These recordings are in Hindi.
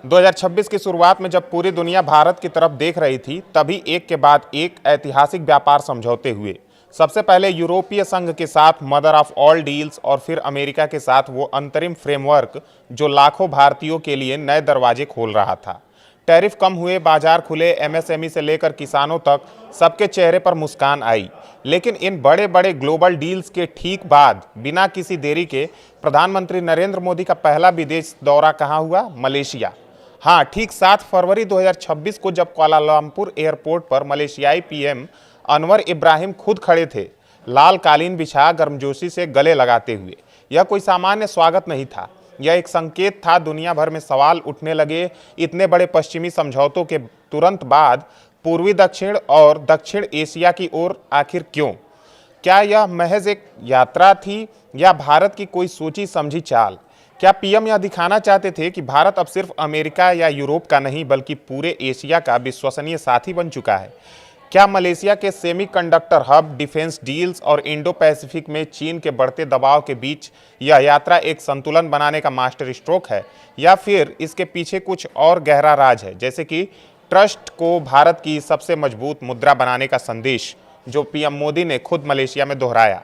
2026 की शुरुआत में जब पूरी दुनिया भारत की तरफ देख रही थी, तभी एक के बाद एक ऐतिहासिक व्यापार समझौते हुए। सबसे पहले यूरोपीय संघ के साथ मदर ऑफ ऑल डील्स और फिर अमेरिका के साथ वो अंतरिम फ्रेमवर्क जो लाखों भारतीयों के लिए नए दरवाजे खोल रहा था। टैरिफ कम हुए, बाजार खुले, एमएसएमई से लेकर किसानों तक सबके चेहरे पर मुस्कान आई। लेकिन इन बड़े बड़े ग्लोबल डील्स के ठीक बाद बिना किसी देरी के प्रधानमंत्री नरेंद्र मोदी का पहला विदेश दौरा कहाँ हुआ? मलेशिया। हाँ, ठीक 7 फरवरी 2026 को जब कुआलालंपुर एयरपोर्ट पर मलेशियाई पीएम अनवर इब्राहिम खुद खड़े थे, लाल कालीन बिछा गर्मजोशी से गले लगाते हुए। यह कोई सामान्य स्वागत नहीं था, यह एक संकेत था। दुनिया भर में सवाल उठने लगे, इतने बड़े पश्चिमी समझौतों के तुरंत बाद पूर्वी दक्षिण और दक्षिण एशिया की ओर आखिर क्यों? क्या यह महज एक यात्रा थी या भारत की कोई सोची समझी चाल? क्या पीएम यह दिखाना चाहते थे कि भारत अब सिर्फ अमेरिका या यूरोप का नहीं बल्कि पूरे एशिया का विश्वसनीय साथी बन चुका है? क्या मलेशिया के सेमीकंडक्टर हब, डिफेंस डील्स और इंडो पैसिफिक में चीन के बढ़ते दबाव के बीच यह यात्रा एक संतुलन बनाने का मास्टर स्ट्रोक है, या फिर इसके पीछे कुछ और गहरा राज है, जैसे कि ट्रस्ट को भारत की सबसे मजबूत मुद्रा बनाने का संदेश जो पीएम मोदी ने खुद मलेशिया में दोहराया?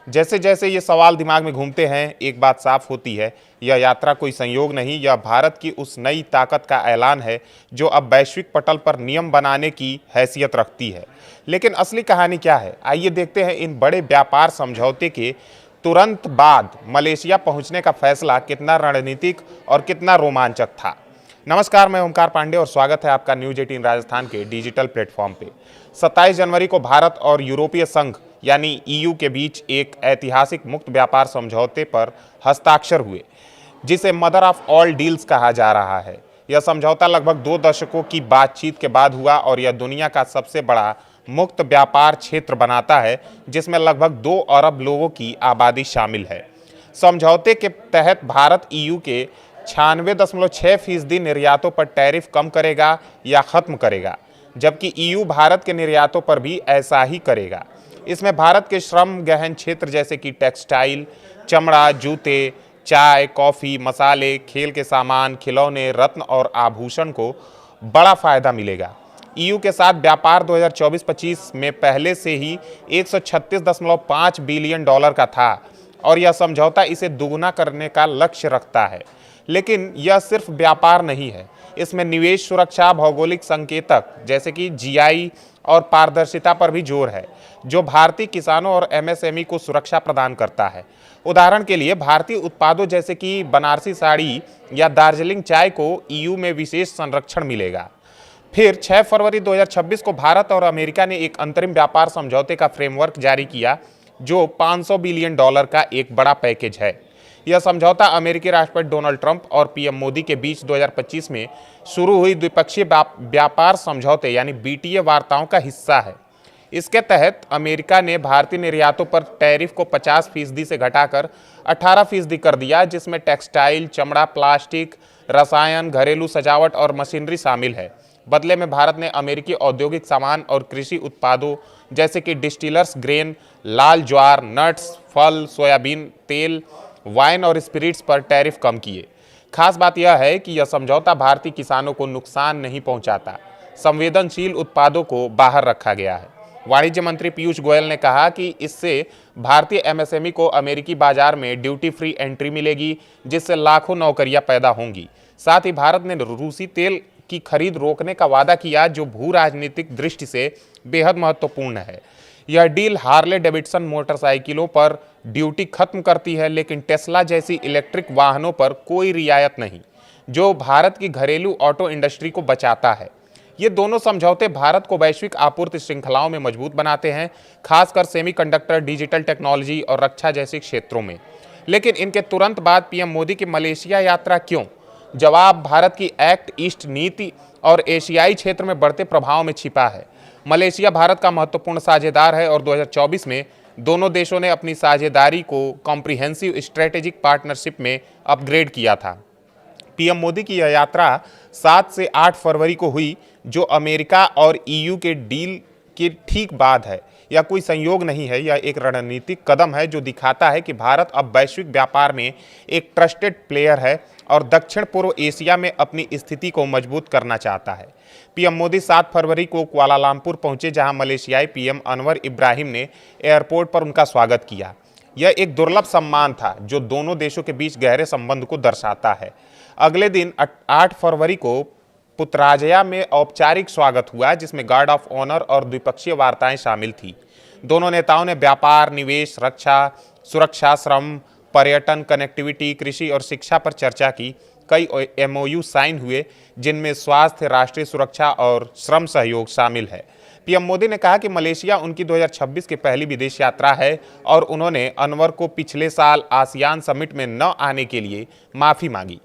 जैसे जैसे ये सवाल दिमाग में घूमते हैं, एक बात साफ होती है, यह यात्रा कोई संयोग नहीं, यह भारत की उस नई ताकत का ऐलान है जो अब वैश्विक पटल पर नियम बनाने की हैसियत रखती है। लेकिन असली कहानी क्या है? आइए देखते हैं। इन बड़े व्यापार समझौते के तुरंत बाद मलेशिया पहुंचने का फैसला कितना रणनीतिक और कितना रोमांचक था। नमस्कार, मैं ओमकार पांडे और स्वागत है आपका न्यूज 18 राजस्थान के डिजिटल प्लेटफॉर्म पे। 27 जनवरी को भारत और यूरोपीय संघ यानी ईयू के बीच एक ऐतिहासिक मुक्त व्यापार समझौते पर हस्ताक्षर हुए, जिसे मदर ऑफ ऑल डील्स कहा जा रहा है। यह समझौता लगभग 2 दशकों की बातचीत के बाद हुआ और यह दुनिया का सबसे बड़ा मुक्त व्यापार क्षेत्र बनाता है, जिसमें लगभग 2 अरब लोगों की आबादी शामिल है। समझौते के तहत भारत ईयू के 96.6% निर्यातों पर टैरिफ कम करेगा या खत्म करेगा, जबकि ईयू भारत के निर्यातों पर भी ऐसा ही करेगा। इसमें भारत के श्रम गहन क्षेत्र जैसे कि टेक्सटाइल, चमड़ा, जूते, चाय, कॉफ़ी, मसाले, खेल के सामान, खिलौने, रत्न और आभूषण को बड़ा फायदा मिलेगा। ईयू के साथ व्यापार 2024-25 में पहले से ही $136.5 बिलियन का था और यह समझौता इसे दोगुना करने का लक्ष्य रखता है। लेकिन यह सिर्फ व्यापार नहीं है, इसमें निवेश, सुरक्षा, भौगोलिक संकेतक जैसे कि जीआई और पारदर्शिता पर भी जोर है, जो भारतीय किसानों और एमएसएमई को सुरक्षा प्रदान करता है। उदाहरण के लिए भारतीय उत्पादों जैसे कि बनारसी साड़ी या दार्जिलिंग चाय को ईयू में विशेष संरक्षण मिलेगा। फिर 6 फरवरी 2026 को भारत और अमेरिका ने एक अंतरिम व्यापार समझौते का फ्रेमवर्क जारी किया, जो $500 बिलियन का एक बड़ा पैकेज है। यह समझौता अमेरिकी राष्ट्रपति डोनाल्ड ट्रंप और पीएम मोदी के बीच 2025 में शुरू हुई द्विपक्षीय व्यापार समझौते यानी बीटीए वार्ताओं का हिस्सा है। इसके तहत अमेरिका ने भारतीय निर्यातों पर टैरिफ को 50% से घटाकर 18% कर दिया, जिसमें टेक्सटाइल, चमड़ा, प्लास्टिक, रसायन, घरेलू सजावट और मशीनरी शामिल है। बदले में भारत ने अमेरिकी औद्योगिक सामान और कृषि उत्पादों जैसे कि डिस्टिलर्स ग्रेन, लाल ज्वार, नट्स, फल, सोयाबीन तेल, वाइन और स्पिरिट्स पर टैरिफ कम किए। खास बात यह है कि यह समझौता भारतीय किसानों को नुकसान नहीं पहुंचाता, संवेदनशील उत्पादों को बाहर रखा गया है। वाणिज्य मंत्री पीयूष गोयल ने कहा कि इससे भारतीय एमएसएमई को अमेरिकी बाजार में ड्यूटी फ्री एंट्री मिलेगी, जिससे लाखों नौकरियां पैदा होंगी। साथ ही भारत ने रूसी तेल की खरीद रोकने का वादा किया, जो भू राजनीतिक दृष्टि से बेहद महत्वपूर्ण है। यह डील हार्ले डेविडसन मोटरसाइकिलों पर ड्यूटी खत्म करती है, लेकिन टेस्ला जैसी इलेक्ट्रिक वाहनों पर कोई रियायत नहीं, जो भारत की घरेलू ऑटो इंडस्ट्री को बचाता है। ये दोनों समझौते भारत को वैश्विक आपूर्ति श्रृंखलाओं में मजबूत बनाते हैं, खासकर सेमीकंडक्टर, डिजिटल टेक्नोलॉजी और रक्षा जैसे क्षेत्रों में। लेकिन इनके तुरंत बाद पीएम मोदी की मलेशिया यात्रा क्यों? जवाब भारत की एक्ट ईस्ट नीति और एशियाई क्षेत्र में बढ़ते प्रभाव में छिपा है। मलेशिया भारत का महत्वपूर्ण साझेदार है और 2024 में दोनों देशों ने अपनी साझेदारी को कॉम्प्रिहेंसिव स्ट्रेटेजिक पार्टनरशिप में अपग्रेड किया था। पीएम मोदी की यह यात्रा 7 से 8 फरवरी को हुई, जो अमेरिका और ईयू के डील के ठीक बाद है। यह कोई संयोग नहीं है, यह एक रणनीतिक कदम है जो दिखाता है कि भारत अब वैश्विक व्यापार में एक ट्रस्टेड प्लेयर है और दक्षिण पूर्व एशिया में अपनी स्थिति को मजबूत करना चाहता है। पीएम मोदी 7 फरवरी को कुआलालंपुर पहुंचे, जहां मलेशियाई पीएम अनवर इब्राहिम ने एयरपोर्ट पर उनका स्वागत किया। यह एक दुर्लभ सम्मान था जो दोनों देशों के बीच गहरे संबंध को दर्शाता है। अगले दिन 8 फरवरी को पुत्रराजया में औपचारिक स्वागत हुआ, जिसमें गार्ड ऑफ ऑनर और द्विपक्षीय वार्ताएं शामिल थी। दोनों नेताओं ने व्यापार, निवेश, रक्षा, सुरक्षा, श्रम, पर्यटन, कनेक्टिविटी, कृषि और शिक्षा पर चर्चा की। कई एमओयू साइन हुए, जिनमें स्वास्थ्य, राष्ट्रीय सुरक्षा और श्रम सहयोग शामिल है। पीएम मोदी ने कहा कि मलेशिया उनकी 2026 की पहली विदेश यात्रा है और उन्होंने अनवर को पिछले साल आसियान समिट में न आने के लिए माफी मांगी।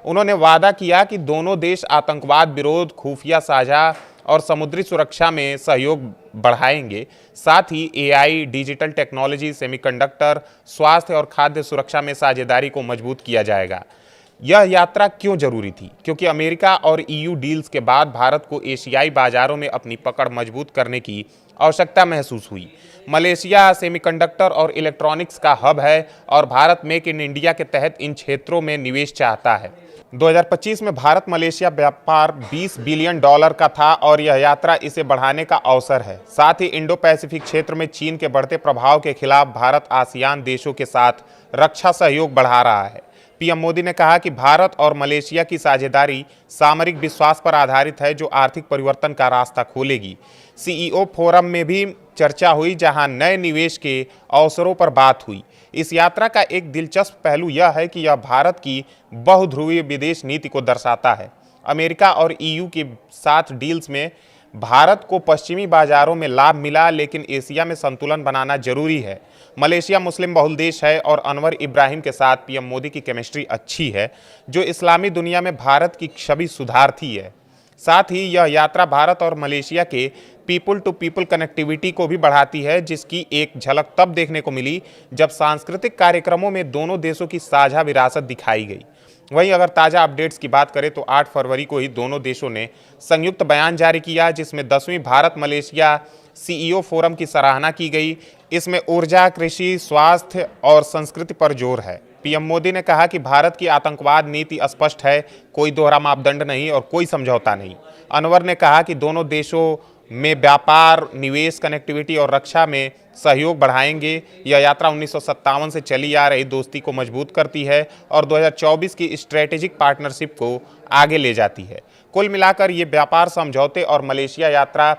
उन्होंने वादा किया कि दोनों देश आतंकवाद विरोध, खुफिया साझा और समुद्री सुरक्षा में सहयोग बढ़ाएंगे। साथ ही एआई, डिजिटल टेक्नोलॉजी, सेमीकंडक्टर, स्वास्थ्य और खाद्य सुरक्षा में साझेदारी को मजबूत किया जाएगा। यह यात्रा क्यों जरूरी थी? क्योंकि अमेरिका और ईयू डील्स के बाद भारत को एशियाई बाजारों में अपनी पकड़ मजबूत करने की आवश्यकता महसूस हुई। मलेशिया सेमीकंडक्टर और इलेक्ट्रॉनिक्स का हब है और भारत मेक इन इंडिया के तहत इन क्षेत्रों में निवेश चाहता है। 2025 में भारत मलेशिया व्यापार $20 बिलियन का था और यह यात्रा इसे बढ़ाने का अवसर है। साथ ही इंडो पैसिफिक क्षेत्र में चीन के बढ़ते प्रभाव के खिलाफ भारत आसियान देशों के साथ रक्षा सहयोग बढ़ा रहा है। पीएम मोदी ने कहा कि भारत और मलेशिया की साझेदारी सामरिक विश्वास पर आधारित है जो आर्थिक परिवर्तन का रास्ता खोलेगी। सीईओ फोरम में भी चर्चा हुई, जहां नए निवेश के अवसरों पर बात हुई। इस यात्रा का एक दिलचस्प पहलू यह है कि यह भारत की बहुध्रुवीय विदेश नीति को दर्शाता है। अमेरिका और ईयू के साथ डील्स में भारत को पश्चिमी बाजारों में लाभ मिला, लेकिन एशिया में संतुलन बनाना जरूरी है। मलेशिया मुस्लिम बहुल देश है और अनवर इब्राहिम के साथ पीएम मोदी की केमिस्ट्री अच्छी है, जो इस्लामी दुनिया में भारत की छवि सुधारती है। साथ ही यह यात्रा भारत और मलेशिया के पीपल टू पीपल कनेक्टिविटी को भी बढ़ाती है, जिसकी एक झलक तब देखने को मिली जब सांस्कृतिक कार्यक्रमों में दोनों देशों की साझा विरासत दिखाई गई। वहीं अगर ताज़ा अपडेट्स की बात करें तो 8 फरवरी को ही दोनों देशों ने संयुक्त बयान जारी किया, जिसमें 10वीं भारत मलेशिया सीईओ फोरम की सराहना की गई। इसमें ऊर्जा, कृषि, स्वास्थ्य और संस्कृति पर जोर है। पीएम मोदी ने कहा कि भारत की आतंकवाद नीति स्पष्ट है, कोई दोहरा मापदंड नहीं और कोई समझौता नहीं। अनवर ने कहा कि दोनों देशों में व्यापार, निवेश, कनेक्टिविटी और रक्षा में सहयोग बढ़ाएंगे। यह यात्रा 1957 से चली आ रही दोस्ती को मजबूत करती है और 2024 की स्ट्रेटेजिक पार्टनरशिप को आगे ले जाती है। कुल मिलाकर ये व्यापार समझौते और मलेशिया यात्रा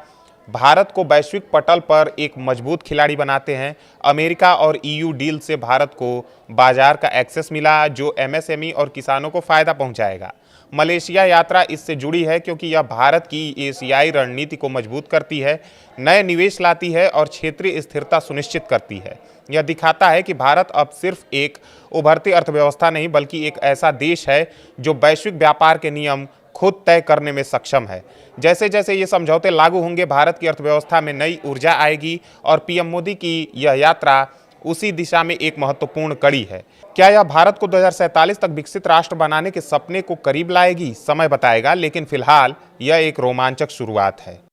भारत को वैश्विक पटल पर एक मजबूत खिलाड़ी बनाते हैं। अमेरिका और ईयू डील से भारत को बाजार का एक्सेस मिला, जो एमएसएमई और किसानों को फायदा पहुंचाएगा। मलेशिया यात्रा इससे जुड़ी है क्योंकि यह भारत की एशियाई रणनीति को मजबूत करती है, नए निवेश लाती है और क्षेत्रीय स्थिरता सुनिश्चित करती है। यह दिखाता है कि भारत अब सिर्फ एक उभरती अर्थव्यवस्था नहीं, बल्कि एक ऐसा देश है जो वैश्विक व्यापार के नियम खुद तय करने में सक्षम है। जैसे जैसे ये समझौते लागू होंगे, भारत की अर्थव्यवस्था में नई ऊर्जा आएगी और पीएम मोदी की यह यात्रा उसी दिशा में एक महत्वपूर्ण कड़ी है। क्या यह भारत को 2047 तक विकसित राष्ट्र बनाने के सपने को करीब लाएगी? समय बताएगा, लेकिन फिलहाल यह एक रोमांचक शुरुआत है।